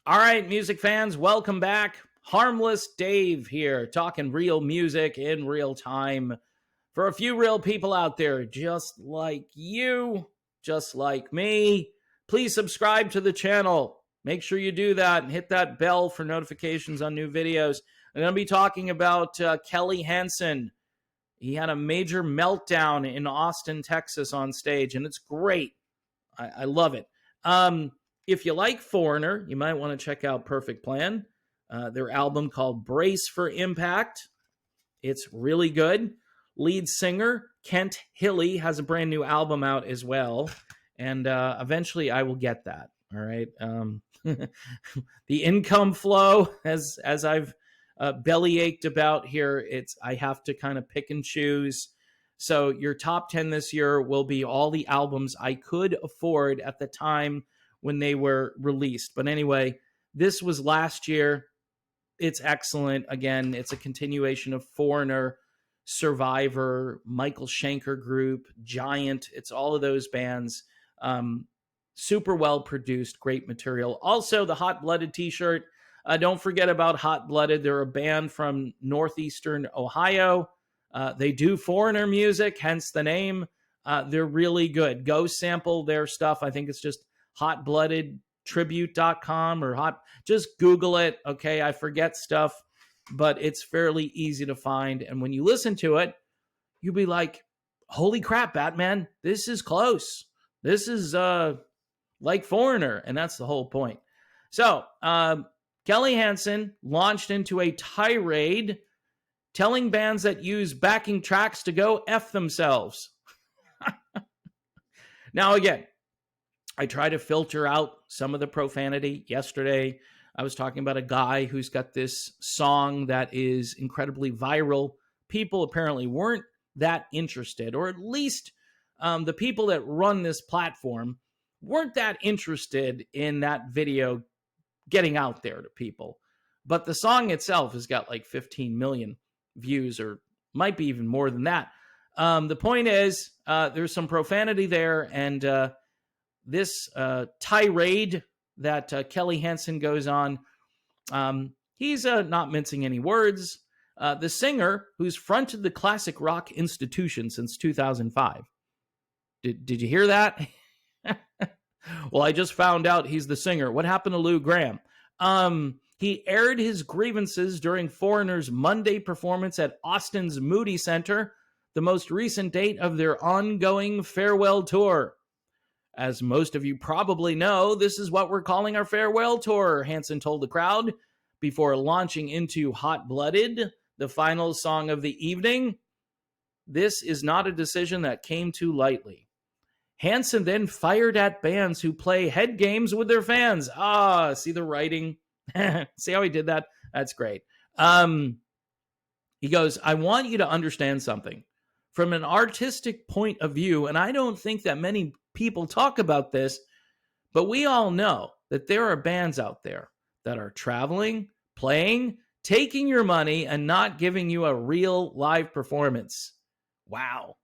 All right, music fans, welcome back. Harmless Dave here, talking real music in real time for a few real people out there just like you, just like me. Please subscribe to the channel. Make sure you do that and hit that bell for notifications on new videos. I'm going to be talking about Kelly Hansen. He had a major meltdown in Austin, Texas on stage, and it's great. I love it. If you like Foreigner, you might want to check out Perfect Plan, their album called Brace for Impact. It's really good. Lead singer Kent Hilly has a brand new album out as well, and eventually I will get that. All right. The income flow, as I've bellyached about here, I have to kind of pick and choose. So your top 10 this year will be all the albums I could afford at the time when they were released. But anyway, this was last year. It's excellent. Again, it's a continuation of Foreigner, Survivor, Michael Schenker Group, Giant. It's all of those bands. Super well produced, great material. Also, the Hot Blooded t-shirt. Don't forget about Hot Blooded. They're a band from northeastern Ohio. They do Foreigner music, hence the name. They're really good. Go sample their stuff. I think it's just hotbloodedtribute.com or just Google it. Okay, I forget stuff, but it's fairly easy to find. And when you listen to it, you'll be like, holy crap, Batman, this is close. This is like Foreigner, and that's the whole point. So, Kelly Hansen launched into a tirade telling bands that use backing tracks to go F themselves. Now, again, I try to filter out some of the profanity. Yesterday, I was talking about a guy who's got this song that is incredibly viral. People apparently weren't that interested, or at least the people that run this platform weren't that interested in that video getting out there to people. But the song itself has got like 15 million views, or might be even more than that. The point is, there's some profanity there, and this tirade that Kelly Hansen goes on, he's not mincing any words. The singer, who's fronted the classic rock institution since 2005. Did you hear that? Well, I just found out he's the singer. What happened to Lou Gramm? He aired his grievances during Foreigner's Monday performance at Austin's Moody Center, the most recent date of their ongoing farewell tour. As most of you probably know, this is what we're calling our farewell tour, Hansen told the crowd before launching into Hot Blooded, the final song of the evening. This is not a decision that came too lightly. Hansen then fired at bands who play head games with their fans. See the writing? See how he did that? That's great. He goes, I want you to understand something. From an artistic point of view, and I don't think that many people talk about this, but we all know that there are bands out there that are traveling, playing, taking your money, and not giving you a real live performance. Wow.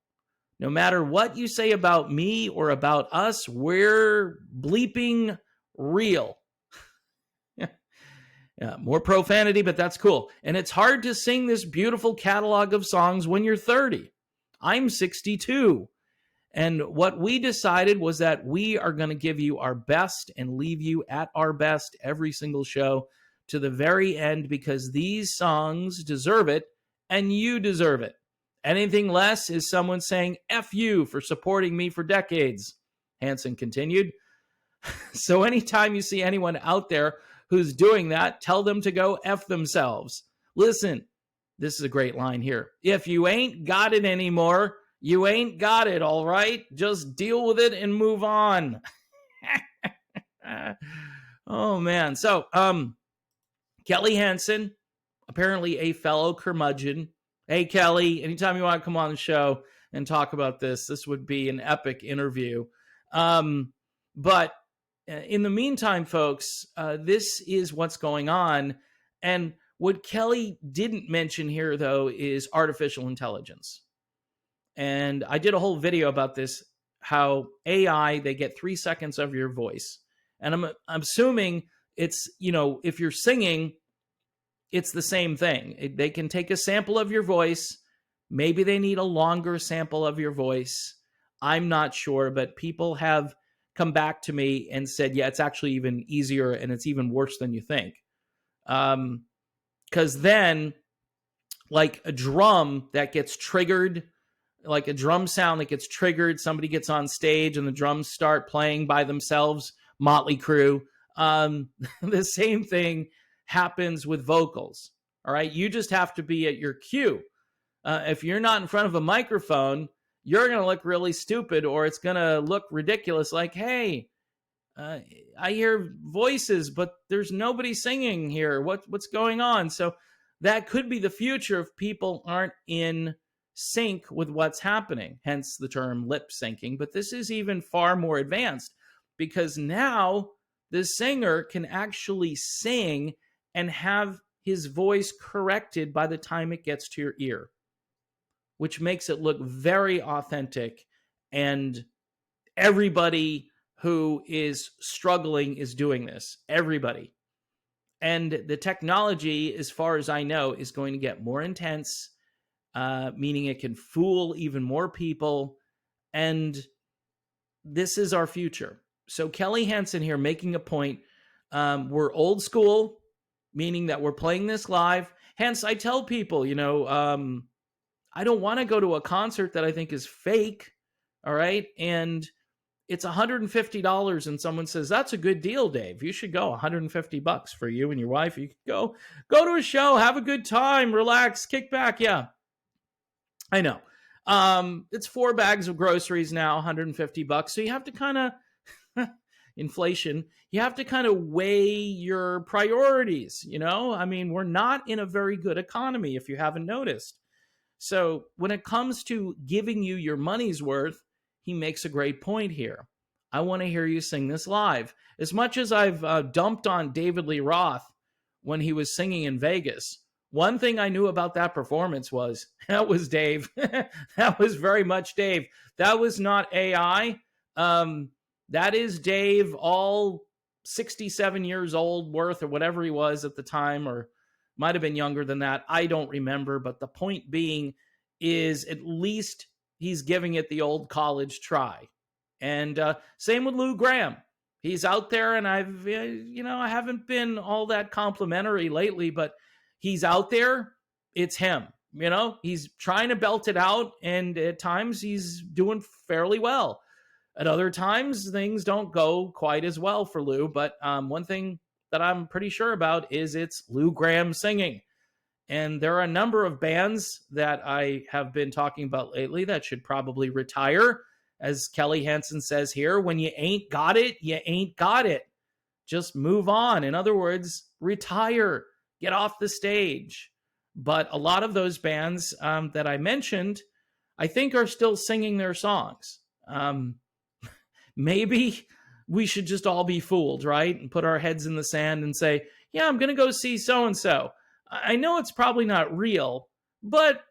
No matter what you say about me or about us, we're bleeping real. Yeah, more profanity, but that's cool. And it's hard to sing this beautiful catalog of songs when you're 30. I'm 62. And what we decided was that we are going to give you our best and leave you at our best every single show to the very end, because these songs deserve it and you deserve it. Anything less is someone saying F you for supporting me for decades, Hansen continued. So anytime you see anyone out there who's doing that, tell them to go F themselves. Listen, this is a great line here. If you ain't got it anymore, you ain't got it, all right? Just deal with it and move on. Oh, man. So, Kelly Hansen, apparently a fellow curmudgeon. Hey, Kelly, anytime you want to come on the show and talk about this, this would be an epic interview. But in the meantime, folks, this is what's going on. And what Kelly didn't mention here, though, is artificial intelligence. And I did a whole video about this, how AI, they get 3 seconds of your voice. And I'm assuming It's, if you're singing, it's the same thing. They can take a sample of your voice. Maybe they need a longer sample of your voice. I'm not sure, but people have come back to me and said, yeah, it's actually even easier and it's even worse than you think. Because then, like a drum that gets triggered, like a drum sound that gets triggered, somebody gets on stage and the drums start playing by themselves, Motley Crue. The same thing happens with vocals. All right. You just have to be at your cue. If you're not in front of a microphone, you're going to look really stupid, or it's going to look ridiculous. Like, hey, I hear voices, but there's nobody singing here. What's going on? So that could be the future if people aren't in sync with what's happening, hence the term lip syncing. But this is even far more advanced, because now the singer can actually sing and have his voice corrected by the time it gets to your ear, which makes it look very authentic. And everybody who is struggling is doing this. Everybody. And the technology, as far as I know, is going to get more intense, meaning it can fool even more people. And this is our future. So Kelly Hansen here making a point. We're old school, meaning that we're playing this live. Hence, I tell people, I don't want to go to a concert that I think is fake. All right. And it's $150 and someone says, that's a good deal, Dave. You should go. $150 for you and your wife. You could go to a show, have a good time, relax, kick back. Yeah, I know. It's 4 bags of groceries now, $150. So you have to kind of inflation. You have to kind of weigh your priorities. I mean, we're not in a very good economy, if you haven't noticed. So when it comes to giving you your money's worth, he makes a great point here. I want to hear you sing this live. As much as I've dumped on David Lee Roth when he was singing in Vegas, one thing I knew about that performance was that was Dave. That was very much Dave. That was not AI. That is Dave, all 67 years old worth, or whatever he was at the time, or might have been younger than that. I don't remember. But the point being is, at least he's giving it the old college try. And same with Lou Gramm. He's out there, and I haven't been all that complimentary lately, but he's out there. It's him. He's trying to belt it out, and at times he's doing fairly well. At other times, things don't go quite as well for Lou. But one thing that I'm pretty sure about is it's Lou Gramm singing. And there are a number of bands that I have been talking about lately that should probably retire. As Kelly Hansen says here, when you ain't got it, you ain't got it. Just move on. In other words, retire, get off the stage. But a lot of those bands that I mentioned, I think are still singing their songs. Maybe we should just all be fooled, right? And put our heads in the sand and say, yeah, I'm going to go see so-and-so. I know it's probably not real, but,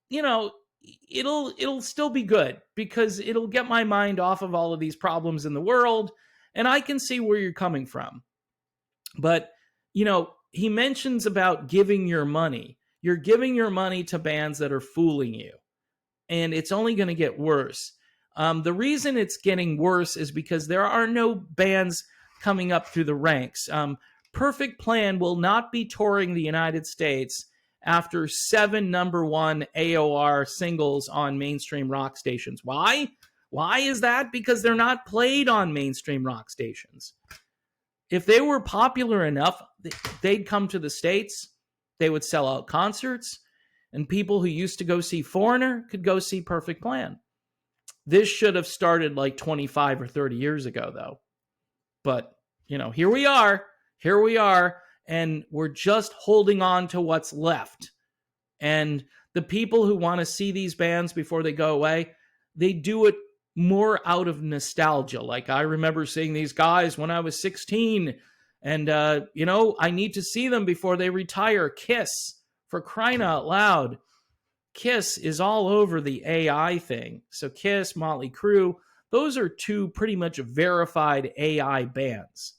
it'll still be good, because it'll get my mind off of all of these problems in the world, and I can see where you're coming from. But, he mentions about giving your money. You're giving your money to bands that are fooling you, and it's only going to get worse. The reason it's getting worse is because there are no bands coming up through the ranks. Perfect Plan will not be touring the United States after 7 number 1 AOR singles on mainstream rock stations. Why? Why is that? Because they're not played on mainstream rock stations. If they were popular enough, they'd come to the States, they would sell out concerts, and people who used to go see Foreigner could go see Perfect Plan. This should have started like 25 or 30 years ago, though. But, here we are. And we're just holding on to what's left. And the people who want to see these bands before they go away, they do it more out of nostalgia. Like, I remember seeing these guys when I was 16, and, I need to see them before they retire. Kiss, for crying out loud. Kiss is all over the AI thing. So Kiss, Motley Crue, those are 2 pretty much verified AI bands.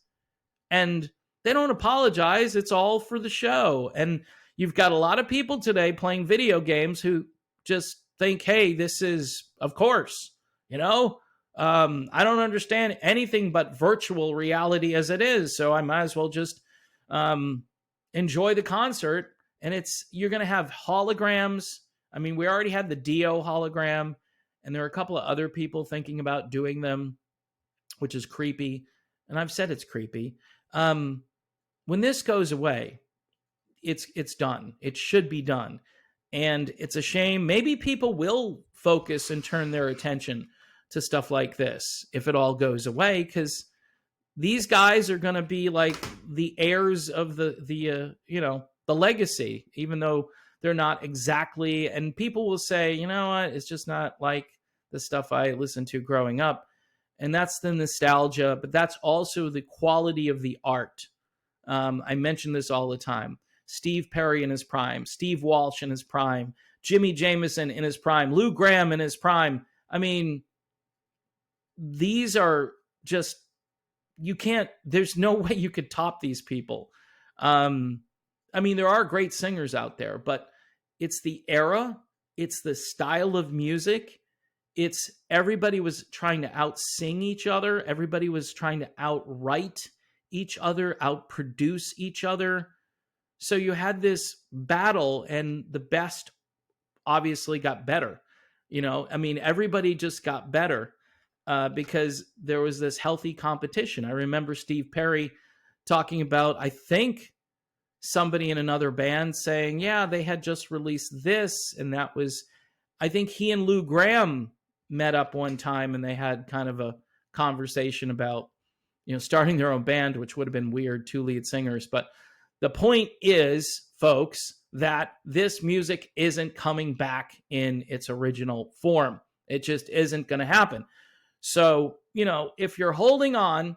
And They don't apologize. It's all for the show. And you've got a lot of people today playing video games who just think, hey, this is, of course, you know, I don't understand anything but virtual reality as it is. So I might as well just enjoy the concert. And you're going to have holograms. I mean, we already had the Dio hologram, and there are a couple of other people thinking about doing them, which is creepy. And I've said it's creepy. When this goes away, it's done. It should be done. And it's a shame. Maybe people will focus and turn their attention to stuff like this if it all goes away, because these guys are going to be like the heirs of the legacy, even though they're not exactly. And people will say, you know what, it's just not like the stuff I listened to growing up. And that's the nostalgia, but that's also the quality of the art. I mention this all the time. Steve Perry in his prime, Steve Walsh in his prime, Jimmy Jamison in his prime, Lou Gramm in his prime. I mean, these are just, there's no way you could top these people. I mean, there are great singers out there, but it's the era, it's the style of music. It's everybody was trying to out-sing each other. Everybody was trying to outwrite each other, outproduce each other. So you had this battle, and the best obviously got better. I mean, everybody just got better because there was this healthy competition. I remember Steve Perry talking about, I think, somebody in another band saying, yeah, they had just released this. And that was, I think he and Lou Gramm met up one time, and they had kind of a conversation about, starting their own band, which would have been weird, 2 lead singers. But the point is, folks, that this music isn't coming back in its original form. It just isn't going to happen. So, if you're holding on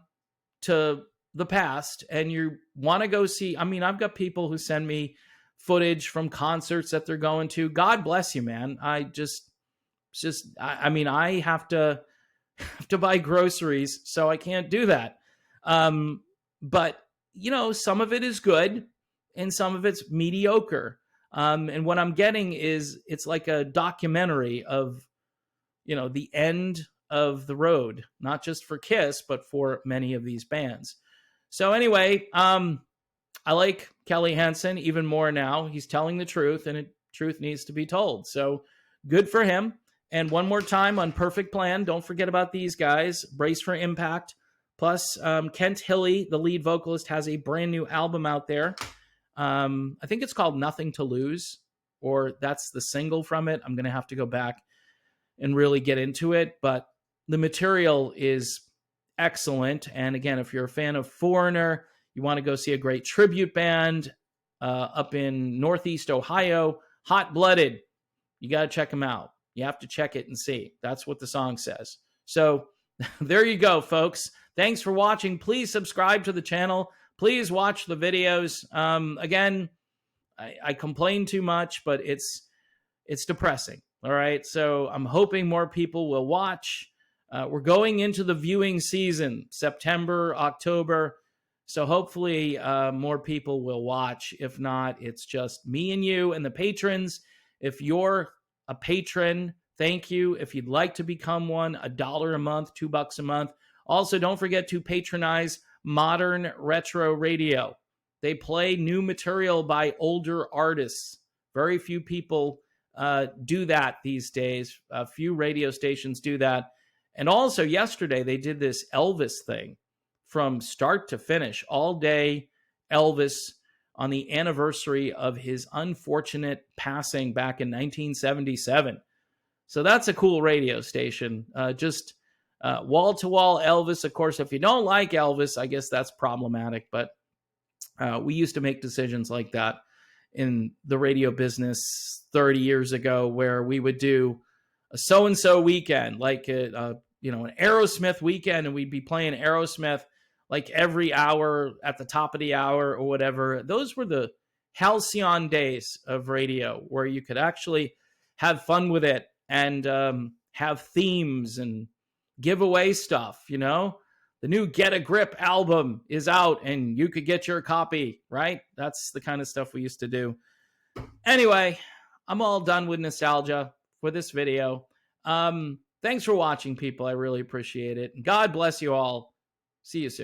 to the past and you want to go see, I mean, I've got people who send me footage from concerts that they're going to. God bless you, man. I mean, I have to buy groceries, so I can't do that. But some of it is good and some of it's mediocre. And what I'm getting is it's like a documentary of, the end of the road, not just for Kiss, but for many of these bands. So anyway, I like Kelly Hansen even more now. He's telling the truth, and truth needs to be told. So good for him. And one more time on Perfect Plan, don't forget about these guys. Brace for Impact. Plus, Kent Hilly, the lead vocalist, has a brand new album out there. I think it's called Nothing to Lose, or that's the single from it. I'm going to have to go back and really get into it. But the material is excellent. And again, if you're a fan of Foreigner, you want to go see a great tribute band up in Northeast Ohio, Hot Blooded, you got to check them out. You have to check it and see. That's what the song says. So there you go, folks. Thanks for watching. Please subscribe to the channel. Please watch the videos. Again, I complain too much, but it's depressing. All right. So I'm hoping more people will watch. We're going into the viewing season, September, October. So hopefully more people will watch. If not, it's just me and you and the patrons. If you're a patron, thank you. If you'd like to become one, $1 a month, $2 a month. Also, don't forget to patronize Modern Retro Radio. They play new material by older artists. Very few people do that these days. A few radio stations do that. And also yesterday, they did this Elvis thing from start to finish, all day Elvis on the anniversary of his unfortunate passing back in 1977. So that's a cool radio station. Just wall-to-wall Elvis. Of course, if you don't like Elvis, I guess that's problematic. But we used to make decisions like that in the radio business 30 years ago, where we would do a so-and-so weekend, like an Aerosmith weekend, and we'd be playing Aerosmith like every hour at the top of the hour or whatever. Those were the halcyon days of radio, where you could actually have fun with it and have themes and give away stuff. the new Get a Grip album is out and you could get your copy, right? That's the kind of stuff we used to do. Anyway, I'm all done with nostalgia for this video. Thanks for watching, people. I really appreciate it. God bless you all. See you soon.